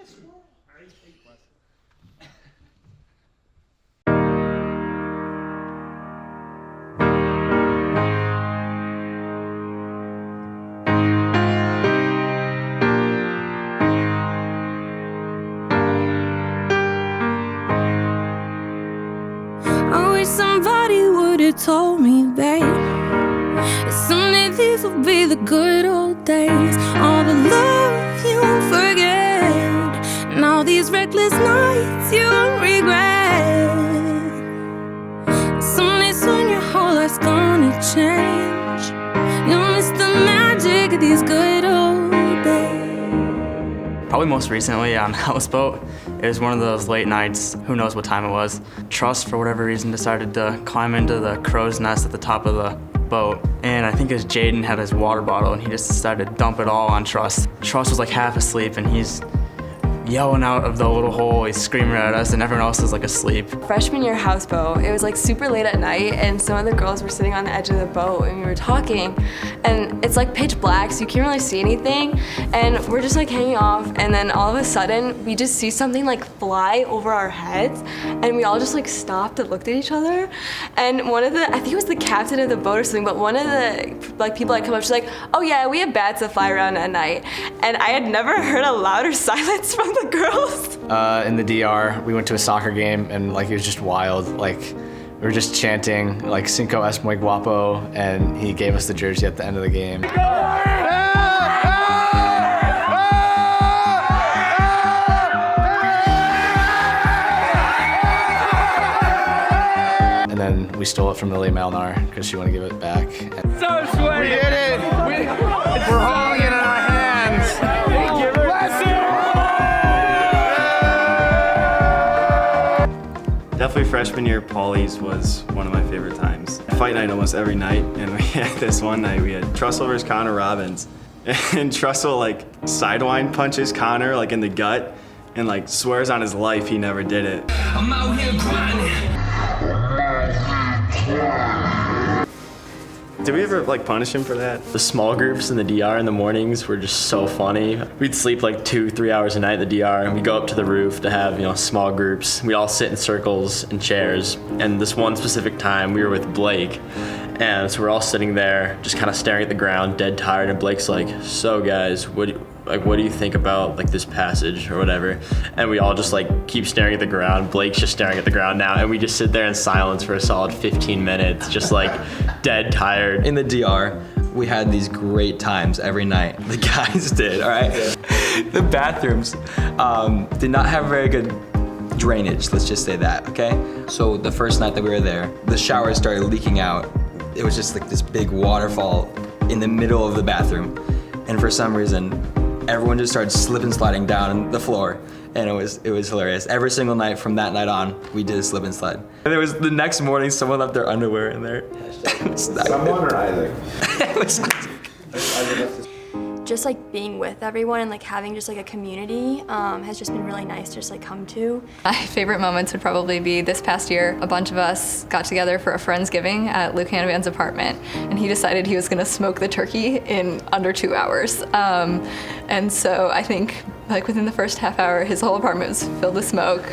squirrel. All right, take bless. I wish somebody would've told me, babe, that someday these will be the good old days. All the love you won't forget, and all these reckless nights you won't regret. Someday soon your whole life's gonna change. You'll miss the magic of these good old days. Probably most recently on Houseboat. It was one of those late nights, who knows what time it was. Trust, for whatever reason, decided to climb into the crow's nest at the top of the boat. And I think as Jaden had his water bottle and he just decided to dump it all on Trust. Trust was like half asleep and he's yelling out of the little hole, he's screaming at us, and everyone else is like asleep. Freshman year houseboat, it was like super late at night and some of the girls were sitting on the edge of the boat and we were talking, and it's like pitch black so you can't really see anything, and we're just like hanging off, and then all of a sudden we just see something like fly over our heads, and we all just like stopped and looked at each other, and one of the, I think it was the captain of the boat or something, but one of the like people that come up, she's like, oh yeah, we have bats that fly around at night, and I had never heard a louder silence from the girls. In the DR, we went to a soccer game and like it was just wild. Like we were just chanting like Cinco es muy guapo, and he gave us the jersey at the end of the game. And then we stole it from Lily Malnar because she wanted to give it back. So sweet. We did it. We're holding it in our hands. Definitely freshman year, Paulie's was one of my favorite times. Fight night almost every night, and we had this one night, we had Trussell versus Connor Robbins. And Trussell like sidewind punches Connor like in the gut and like swears on his life he never did it. I'm out here grinding. Did we ever like punish him for that? The small groups in the DR in the mornings were just so funny. We'd sleep like 2-3 hours a night at the DR and we'd go up to the roof to have, you know, small groups. We'd all sit in circles in chairs. And this one specific time we were with Blake, and so we're all sitting there just kind of staring at the ground, dead tired, and Blake's like, so guys, what do you think about like this passage or whatever? And we all just like keep staring at the ground. Blake's just staring at the ground now, and we just sit there in silence for a solid 15 minutes, just like dead tired. In the DR, we had these great times every night. The guys did, all right? The bathrooms did not have very good drainage, let's just say that, okay? So the first night that we were there, the showers started leaking out. It was just like this big waterfall in the middle of the bathroom. And for some reason, everyone just started slip and sliding down the floor, and it was hilarious. Every single night from that night on, we did a slip and slide. And there was the next morning, someone left their underwear in there. Someone or Isaac? It was just like being with everyone and like having just like a community has just been really nice to just like come to. My favorite moments would probably be this past year. A bunch of us got together for a Friendsgiving at Luke Hanavan's apartment, and he decided he was gonna smoke the turkey in under 2 hours. And so I think like within the first half hour, his whole apartment was filled with smoke.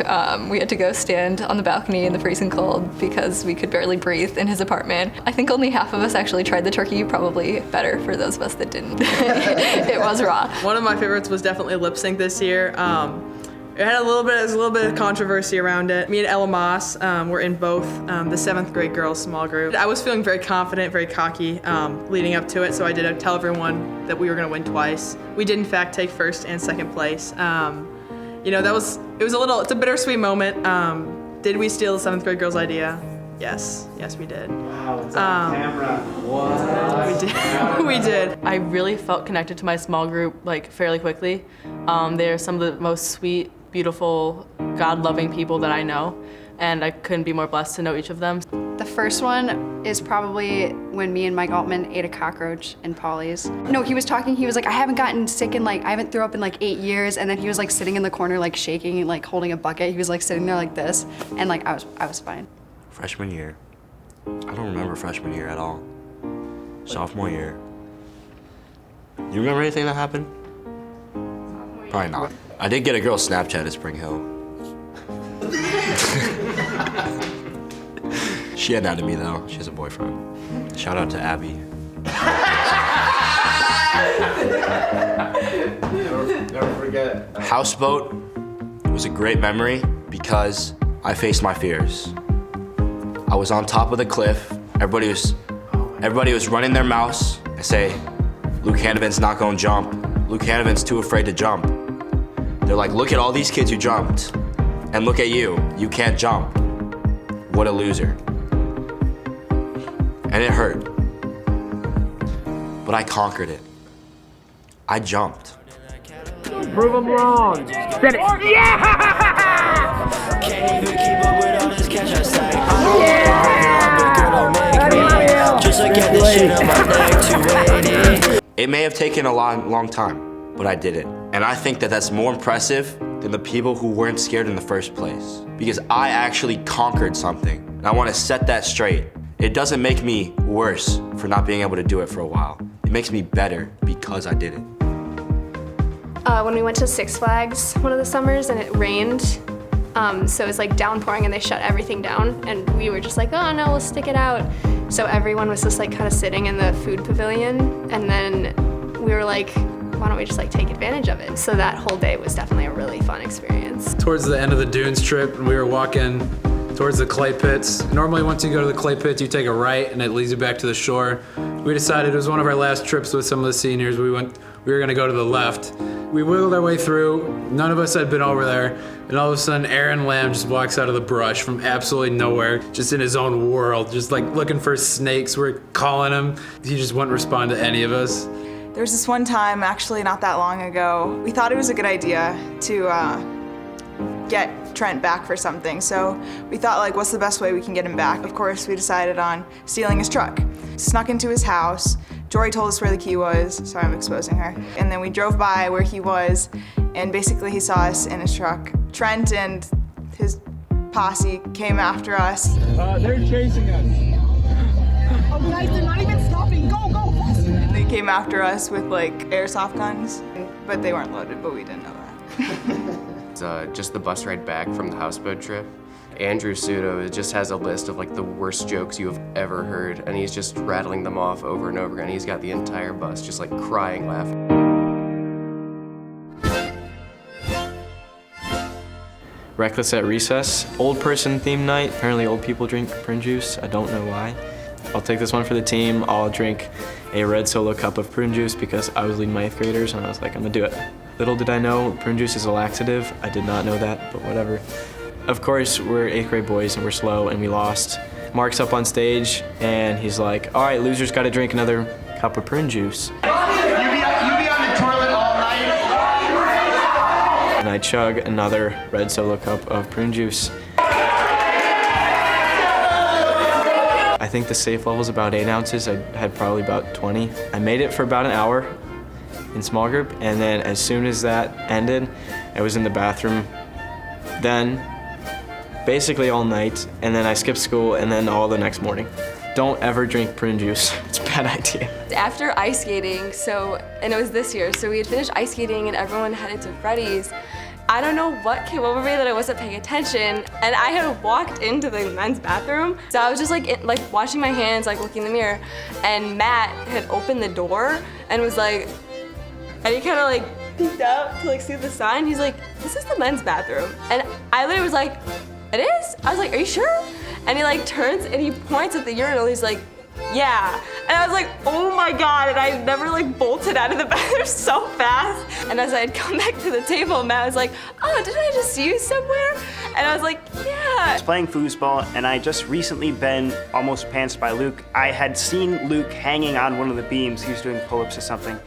We had to go stand on the balcony in the freezing cold because we could barely breathe in his apartment. I think only half of us actually tried the turkey, probably better for those of us that didn't. It was raw. One of my favorites was definitely lip sync this year. It had a little bit of controversy around it. Me and Ella Moss were in both the 7th grade girls small group. I was feeling very confident, very cocky leading up to it, so I did tell everyone that we were gonna win twice. We did in fact take first and second place. You know, it's a bittersweet moment. Did we steal the 7th grade girls' idea? Yes, we did. Wow, it's on camera. What? We did. I really felt connected to my small group like fairly quickly. They're some of the most sweet, beautiful, God-loving people that I know, and I couldn't be more blessed to know each of them. The first one is probably when me and Mike Altman ate a cockroach in Paulie's. No, he was talking, he was like, I haven't gotten sick in like, I haven't threw up in like 8 years, and then he was like sitting in the corner like shaking, like holding a bucket. He was like sitting there like this, and like I was fine. Freshman year. I don't remember freshman year at all. Sophomore year. You remember anything that happened? Probably not. I did get a girl Snapchat at Spring Hill. She had out to me though. She has a boyfriend. Shout out to Abby. Never forget. Houseboat was a great memory because I faced my fears. I was on top of the cliff. Everybody was running their mouths. I say, Luke Hanavan's not gonna jump. Luke Hanavan's too afraid to jump. They're like, look at all these kids who jumped. And look at you, you can't jump. What a loser. And it hurt. But I conquered it. I jumped. Prove them wrong. Said it. Yeah! Can't even keep up with all this cash I stack. Yeah! Just look at this shit on my neck, 280. It may have taken a long time, but I did it. And I think that that's more impressive than the people who weren't scared in the first place. Because I actually conquered something. And I want to set that straight. It doesn't make me worse for not being able to do it for a while. It makes me better because I did it. When we went to Six Flags one of the summers and it rained, so it was like downpouring and they shut everything down and we were just like, oh no, we'll stick it out. So everyone was just like kind of sitting in the food pavilion and then we were like, why don't we just like take advantage of it? So that whole day was definitely a really fun experience. Towards the end of the dunes trip, and we were walking towards the clay pits. Normally once you go to the clay pits, you take a right and it leads you back to the shore. We decided it was one of our last trips with some of the seniors. We were gonna go to the left. We wiggled our way through. None of us had been over there. And all of a sudden, Aaron Lamb just walks out of the brush from absolutely nowhere, just in his own world, just like looking for snakes. We're calling him. He just wouldn't respond to any of us. There was this one time, actually not that long ago, we thought it was a good idea to get Trent back for something. So we thought, like, what's the best way we can get him back? Of course, we decided on stealing his truck. Snuck into his house. Jory told us where the key was. Sorry, I'm exposing her. And then we drove by where he was, and basically he saw us in his truck. Trent and his posse came after us. They're chasing us. Oh guys, they're not even stopping. Go, go, faster. And they came after us with like airsoft guns, but they weren't loaded, but we didn't know that. It's just the bus ride back from the houseboat trip. Andrew Sudo just has a list of like the worst jokes you have ever heard, and he's just rattling them off over and over again. He's got the entire bus just like crying laughing. Reckless at recess. Old person theme night. Apparently old people drink prune juice. I don't know why. I'll take this one for the team. I'll drink a red solo cup of prune juice because I was leading my 8th graders and I was like, I'm gonna do it. Little did I know, prune juice is a laxative. I did not know that, but whatever. Of course, we're 8th grade boys and we're slow and we lost. Mark's up on stage and he's like, all right, losers gotta drink another cup of prune juice. You be on the toilet all night. And I chug another red solo cup of prune juice. I think the safe level is about 8 ounces. I had probably about 20. I made it for about an hour in small group, and then as soon as that ended, I was in the bathroom then, basically all night, and then I skipped school, and then all the next morning. Don't ever drink prune juice. It's a bad idea. After ice skating, and it was this year, so we had finished ice skating and everyone headed to Freddy's. I don't know what came over me that I wasn't paying attention, and I had walked into the men's bathroom. So I was just like washing my hands, like looking in the mirror, and Matt had opened the door and was like, and he kind of like peeked out to like see the sign. He's like, this is the men's bathroom. And I literally was like, it is? I was like, are you sure? And he like turns and he points at the urinal. He's like, yeah. And I was like, oh my God. And I never like bolted out of the bathroom so fast. And as I had come back to the table, Matt was like, oh, didn't I just see you somewhere? And I was like, yeah. I was playing foosball and I just recently been almost pantsed by Luke. I had seen Luke hanging on one of the beams. He was doing pull-ups or something.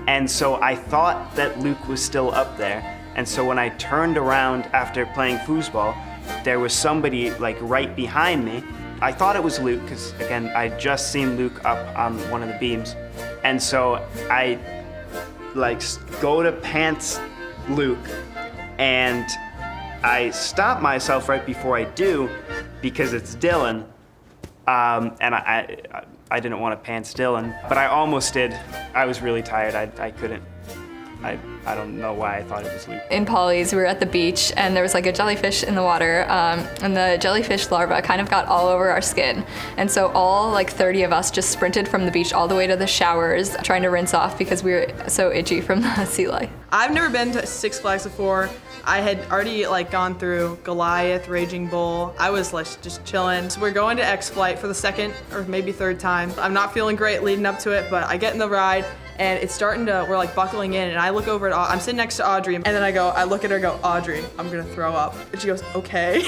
And so I thought that Luke was still up there. And so when I turned around after playing foosball, there was somebody like right behind me. I thought it was Luke, because again, I'd just seen Luke up on one of the beams. And so I like go to pants Luke, and I stop myself right before I do because it's Dylan. And I didn't want to pants Dylan, but I almost did. I was really tired, I couldn't I don't know why I thought it was Luke. In Polly's, we were at the beach and there was like a jellyfish in the water, and the jellyfish larva kind of got all over our skin. And so all like 30 of us just sprinted from the beach all the way to the showers, trying to rinse off because we were so itchy from the sea life. I've never been to Six Flags before. I had already like gone through Goliath, Raging Bull. I was like just chilling. So we're going to X-Flight for the second or maybe third time. I'm not feeling great leading up to it, but I get in the ride and it's starting to, we're like buckling in, and I look over at, I'm sitting next to Audrey, and then I look at her and go, Audrey, I'm gonna throw up. And she goes, okay.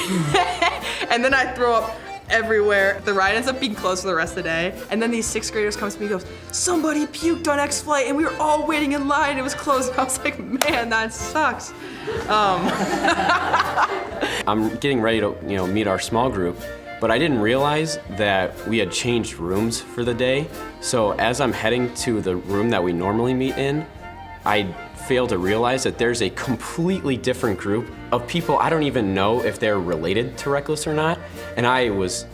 And then I throw up everywhere. The ride ends up being closed for the rest of the day. And then these sixth graders come to me and goes, somebody puked on X-Flight and we were all waiting in line. It was closed. And I was like, man, that sucks. I'm getting ready to, meet our small group, but I didn't realize that we had changed rooms for the day. So as I'm heading to the room that we normally meet in, I failed to realize that there's a completely different group of people. I don't even know if they're related to Reckless or not. And I was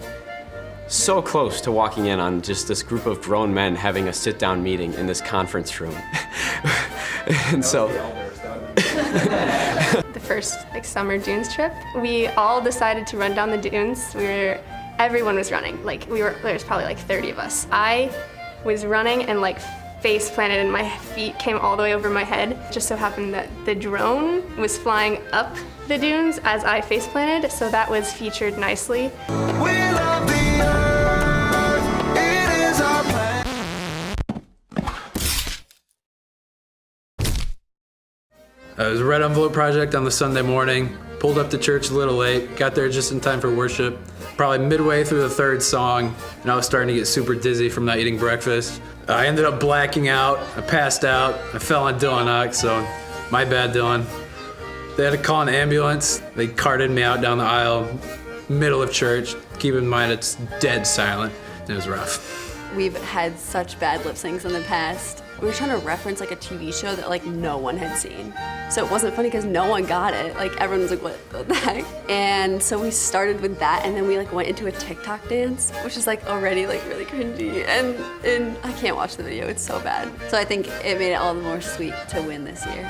so close to walking in on just this group of grown men having a sit-down meeting in this conference room. And so, The first summer dunes trip, we all decided to run down the dunes. Everyone was running. There was probably 30 of us. I was running and face planted and my feet came all the way over my head. It just so happened that the drone was flying up the dunes as I face planted, so that was featured nicely. It was a red envelope project on the Sunday morning. Pulled up to church a little late, got there just in time for worship. Probably midway through the third song, and I was starting to get super dizzy from not eating breakfast. I ended up blacking out, I passed out, I fell on Dylan Ock, so my bad, Dylan. They had to call an ambulance. They carted me out down the aisle, middle of church. Keep in mind it's dead silent. It was rough. We've had such bad lip syncs in the past. We were trying to reference a TV show that no one had seen. So it wasn't funny because no one got it. Everyone was like, what the heck? And so we started with that, and then we went into a TikTok dance, which is already really cringy. And I can't watch the video, it's so bad. So I think it made it all the more sweet to win this year.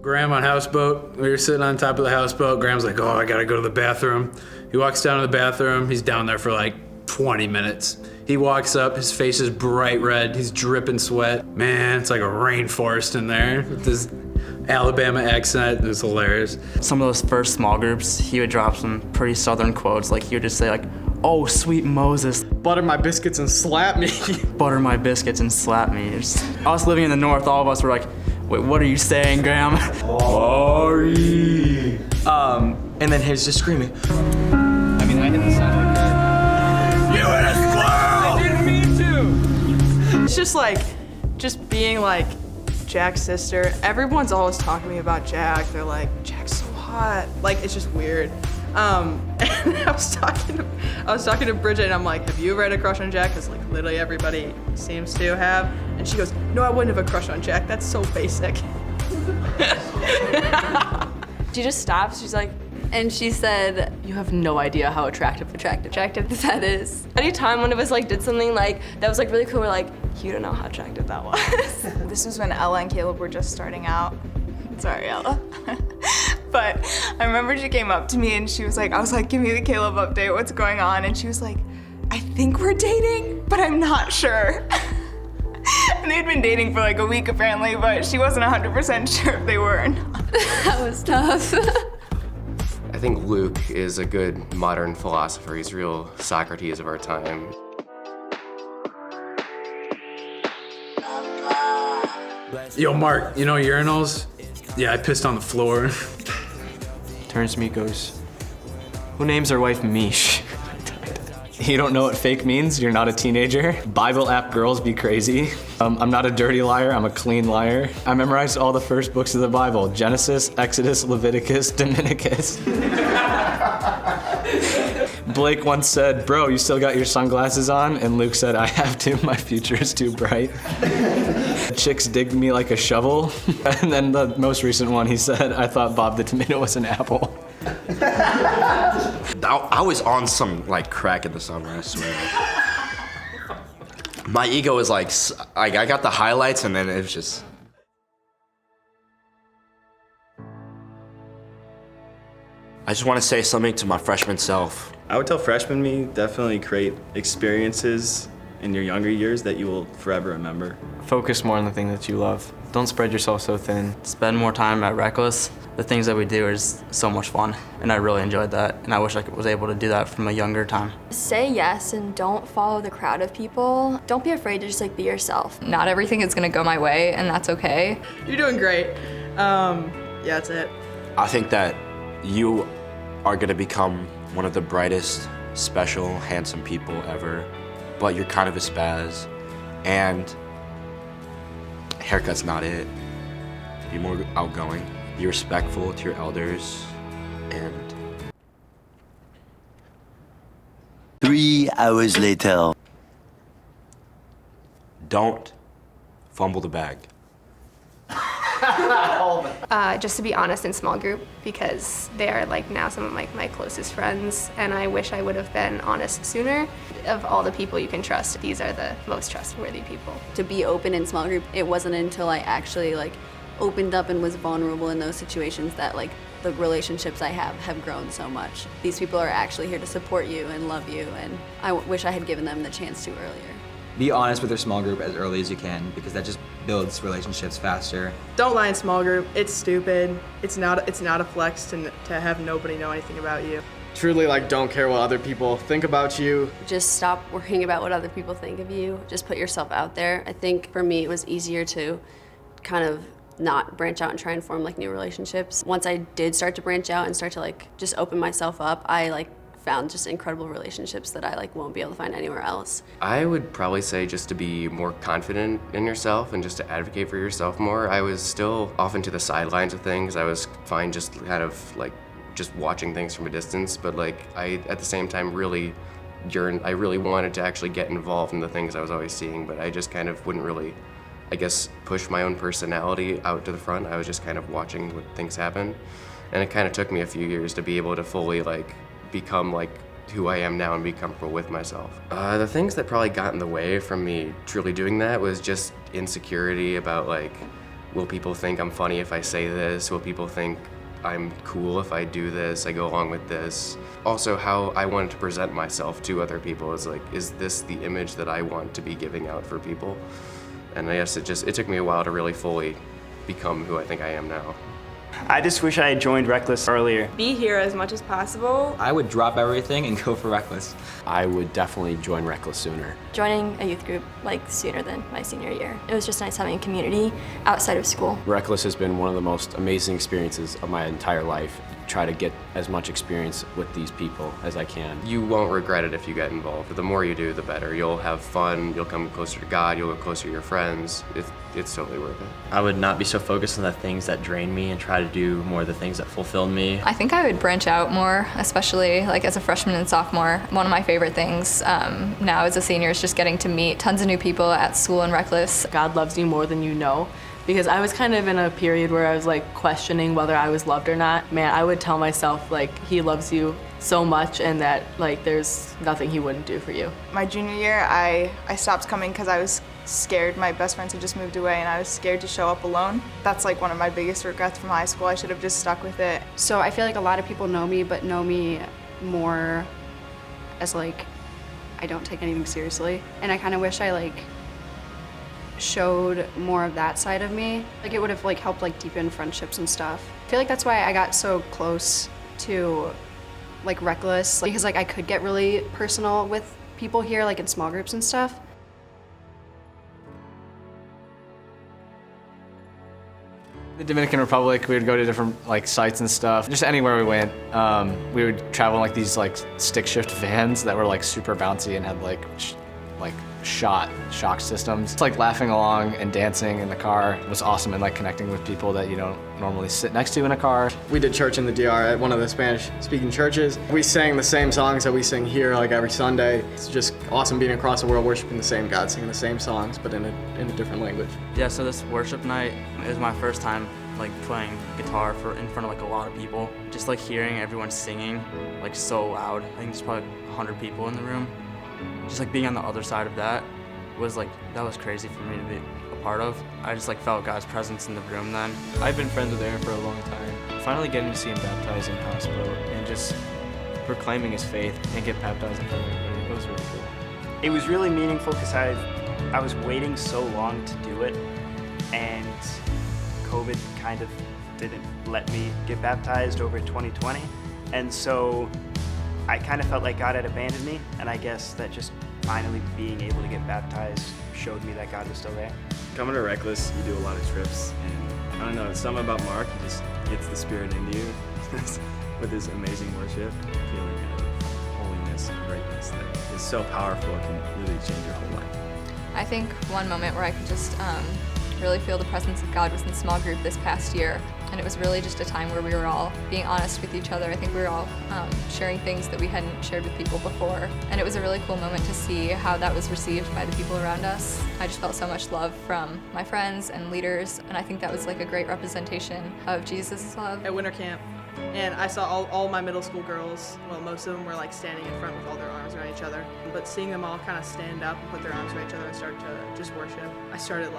Graham on houseboat. We were sitting on top of the houseboat. Graham's like, oh, I gotta go to the bathroom. He walks down to the bathroom. He's down there for 20 minutes. He walks up, his face is bright red, he's dripping sweat. Man, it's like a rainforest in there with this Alabama accent. It was hilarious. Some of those first small groups, he would drop some pretty southern quotes. He would just say oh, sweet Moses. Butter my biscuits and slap me. Butter my biscuits and slap me. Us living in the north, all of us were like, wait, what are you saying, Graham? Sorry. And then he's just screaming. I didn't sound like that. You hit a squirrel! I didn't mean to! It's just being Jack's sister. Everyone's always talking to me about Jack. They're like, Jack's so hot. It's just weird. And I was talking to Bridget, and I'm like, have you ever had a crush on Jack? Because literally everybody seems to have. And she goes, no, I wouldn't have a crush on Jack. That's so basic. She just stops. She's like, and she said, you have no idea how attractive that is. Anytime one of us did something that was really cool, we're like, you don't know how attractive that was. This was when Ella and Caleb were just starting out. Sorry, Ella. But I remember she came up to me and she was I was like, give me the Caleb update, what's going on? And she was like, I think we're dating, but I'm not sure. And they'd been dating for a week apparently, but she wasn't 100% sure if they were or not. That was tough. I think Luke is a good modern philosopher. He's real Socrates of our time. Yo, Mark, urinals? Yeah, I pissed on the floor. Turns to me, goes, who names their wife Mish? You don't know what fake means? You're not a teenager? Bible app girls be crazy. I'm not a dirty liar, I'm a clean liar. I memorized all the first books of the Bible: Genesis, Exodus, Leviticus, Dominicus. Blake once said, bro, you still got your sunglasses on? And Luke said, I have to, my future is too bright. Chicks digged me like a shovel. And then the most recent one, he said, I thought Bob the Tomato was an apple. I was on some crack in the summer, I swear. My ego was like I got the highlights and then it was just. I just want to say something to my freshman self. I would tell freshman me, definitely create experiences in your younger years that you will forever remember. Focus more on the thing that you love. Don't spread yourself so thin. Spend more time at Reckless. The things that we do is so much fun, and I really enjoyed that, and I wish I was able to do that from a younger time. Say yes and don't follow the crowd of people. Don't be afraid to just like be yourself. Not everything is gonna go my way, and that's okay. You're doing great. Yeah, that's it. I think that you are gonna become one of the brightest, special, handsome people ever, but you're kind of a spaz, and haircut's not it. Be more outgoing, be respectful to your elders, and 3 hours later. don't fumble the bag. Just to be honest in small group, because they are like now some of my closest friends, and I wish I would have been honest sooner. Of all the people you can trust, these are the most trustworthy people. To be open in small group, it wasn't until I actually like opened up and was vulnerable in those situations that like the relationships I have grown so much. These people are actually here to support you and love you, and I wish I had given them the chance to earlier. Be honest with your small group as early as you can, because that just builds relationships faster. Don't lie in small group. It's stupid. It's not a flex to have nobody know anything about you. Truly, like, don't care what other people think about you. Just stop worrying about what other people think of you. Just put yourself out there. I think for me it was easier to kind of not branch out and try and form like new relationships. Once I did start to branch out and start to like just open myself up, I like found just incredible relationships that I like won't be able to find anywhere else. I would probably say just to be more confident in yourself and just to advocate for yourself more. I was still often to the sidelines of things. I was fine just kind of like just watching things from a distance, but like I at the same time really yearned, I really wanted to actually get involved in the things I was always seeing, but I just kind of wouldn't really, I guess, push my own personality out to the front. I was just kind of watching what things happen. And it kind of took me a few years to be able to fully like become like who I am now and be comfortable with myself. The things that probably got in the way from me truly doing that was just insecurity about like, will people think I'm funny if I say this? Will people think I'm cool if I do this, I go along with this? Also how I wanted to present myself to other people is like, is this the image that I want to be giving out for people? And I guess it took me a while to really fully become who I think I am now. I just wish I had joined Reckless earlier. Be here as much as possible. I would drop everything and go for Reckless. I would definitely join Reckless sooner. Joining a youth group like sooner than my senior year. It was just nice having a community outside of school. Reckless has been one of the most amazing experiences of my entire life. Try to get as much experience with these people as I can. You won't regret it if you get involved. The more you do, the better. You'll have fun, you'll come closer to God, you'll get closer to your friends. It's totally worth it. I would not be so focused on the things that drain me and try to do more of the things that fulfilled me. I think I would branch out more, especially like as a freshman and sophomore. One of my favorite things now as a senior is just getting to meet tons of new people at school and Reckless. God loves you more than you know. Because I was kind of in a period where I was like questioning whether I was loved or not. Man, I would tell myself like he loves you so much and that like there's nothing he wouldn't do for you. My junior year, I stopped coming because I was scared. My best friends had just moved away and I was scared to show up alone. That's like one of my biggest regrets from high school. I should have just stuck with it. So I feel like a lot of people know me, but know me more as like I don't take anything seriously. And I kind of wish I like showed more of that side of me. Like it would have like helped like deepen friendships and stuff. I feel like that's why I got so close to like Reckless, because like I could get really personal with people here like in small groups and stuff. The Dominican Republic, we would go to different like sites and stuff. Just anywhere we went, we would travel in like these like stick shift vans that were like super bouncy and had like shock systems. It's like laughing along and dancing in the car. It was awesome, and like connecting with people that you don't normally sit next to in a car. We did church in the DR at one of the Spanish-speaking churches. We sang the same songs that we sing here like every Sunday. It's just awesome being across the world worshiping the same God, singing the same songs, but in a different language. Yeah, so this worship night is my first time like playing guitar in front of like a lot of people. Just like hearing everyone singing like so loud. I think there's probably 100 people in the room. Just like being on the other side of that was crazy for me to be a part of. I just felt God's presence in the room then. I've been friends with Aaron for a long time. Finally getting to see him baptized in houseboat and just proclaiming his faith and get baptized in front of everybody, it was really cool. It was really meaningful because I was waiting so long to do it, and COVID kind of didn't let me get baptized over 2020, and so I kind of felt like God had abandoned me, and I guess that just finally being able to get baptized showed me that God was still there. Coming to Reckless, you do a lot of trips, and I don't know, something about Mark just gets the spirit into you with his amazing worship, feeling of holiness and greatness that is so powerful, it can really change your whole life. I think one moment where I could just really feel the presence of God was in small group this past year. And it was really just a time where we were all being honest with each other. I think we were all sharing things that we hadn't shared with people before. And it was a really cool moment to see how that was received by the people around us. I just felt so much love from my friends and leaders, and I think that was a great representation of Jesus' love. At winter camp, and I saw all my middle school girls, well, most of them were standing in front with all their arms around each other. But seeing them all kind of stand up and put their arms around each other and start to just worship, I started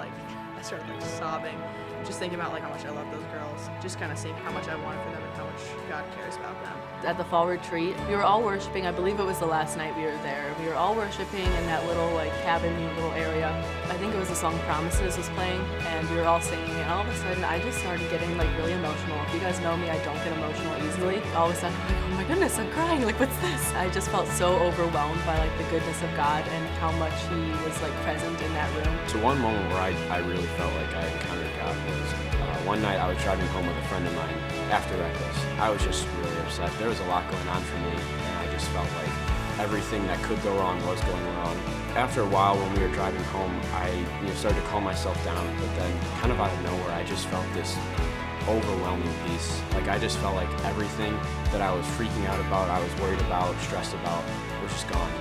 sobbing, just thinking about how much I love those girls, just kind of seeing how much I want for them and how much God cares about them. At the fall retreat, we were all worshiping. I believe it was the last night we were there. We were all worshiping in that little cabin, little area. I think it was the song Promises was playing, and we were all singing, and all of a sudden I just started getting really emotional. If you guys know me, I don't get emotional easily. All of a sudden I'm like, oh my goodness, I'm crying, what's this? I just felt so overwhelmed by the goodness of God and how much He was present in that room. So one moment where I really felt like I encountered God was one night I was driving home with a friend of mine after Reckless. I was just really upset. There was a lot going on for me, and I just felt like everything that could go wrong was going wrong. After a while, when we were driving home, I started to calm myself down, but then kind of out of nowhere, I just felt this overwhelming peace. I just felt like everything that I was freaking out about, I was worried about, stressed about, was just gone.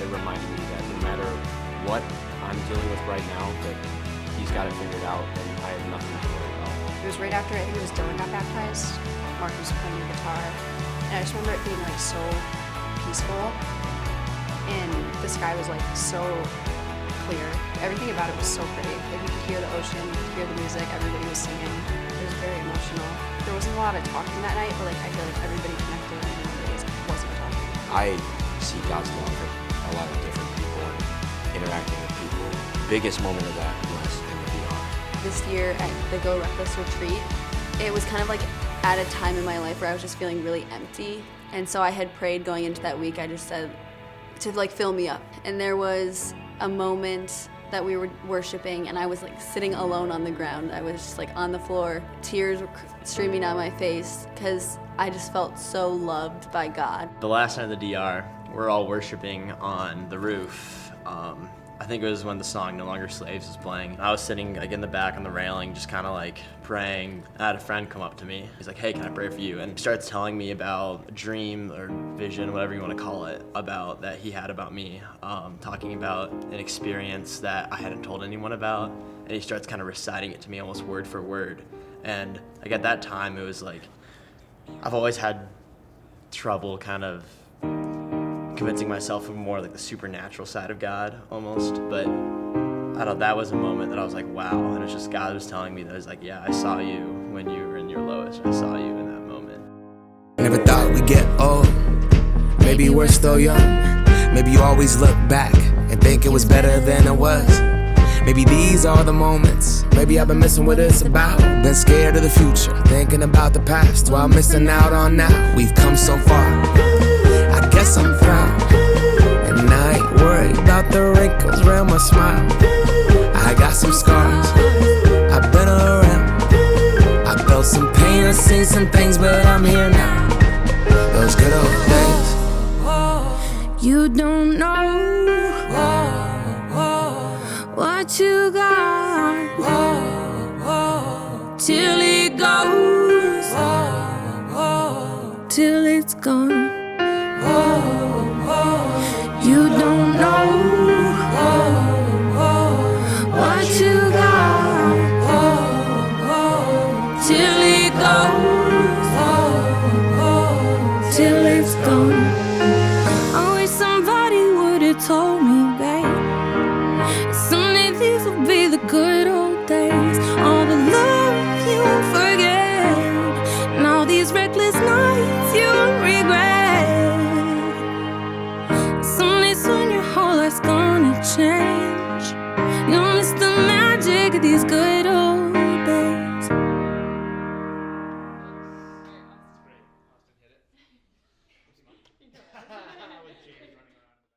It reminded me that no matter what I'm dealing with right now, that He's got it figured out, and I have nothing to worry about. It was right after, I think it was Dylan got baptized. Mark was playing the guitar. And I just remember it being so peaceful. And the sky was so clear. Everything about it was so pretty. You could hear the ocean, you could hear the music, everybody was singing. It was very emotional. There wasn't a lot of talking that night, but I feel like everybody connected and everybody wasn't talking. I see God's love for a lot of different people and interacting with people. The biggest moment of that was in the DR. This year at the Go Reckless retreat, it was kind of at a time in my life where I was just feeling really empty. And so I had prayed going into that week, I just said to fill me up. And there was a moment that we were worshiping and I was sitting alone on the ground. I was just on the floor. Tears were streaming down my face because I just felt so loved by God. The last night of the DR, we're all worshiping on the roof. I think it was when the song No Longer Slaves was playing. I was sitting in the back on the railing, just kind of praying. I had a friend come up to me. He's like, hey, can I pray for you? And he starts telling me about a dream or vision, whatever you want to call it, that he had about me, talking about an experience that I hadn't told anyone about. And he starts kind of reciting it to me almost word for word. And at that time, it was I've always had trouble kind of convincing myself of more the supernatural side of God almost, but I don't know, that was a moment that I was wow, and it's just God was telling me that I was yeah, I saw you when you were in your lowest, I saw you in that moment. Never thought we'd get old, maybe we're still young, maybe you always look back and think it was better than it was. Maybe these are the moments, maybe I've been missing what it's about. Been scared of the future, thinking about the past while missing out on now. We've come so far, I guess I'm proud, and I ain't worried about the wrinkles around my smile. I got some scars, I've been around, I felt some pain, I've seen some things, but I'm here now. Those good old days. You don't know what you got till it goes, till it's gone.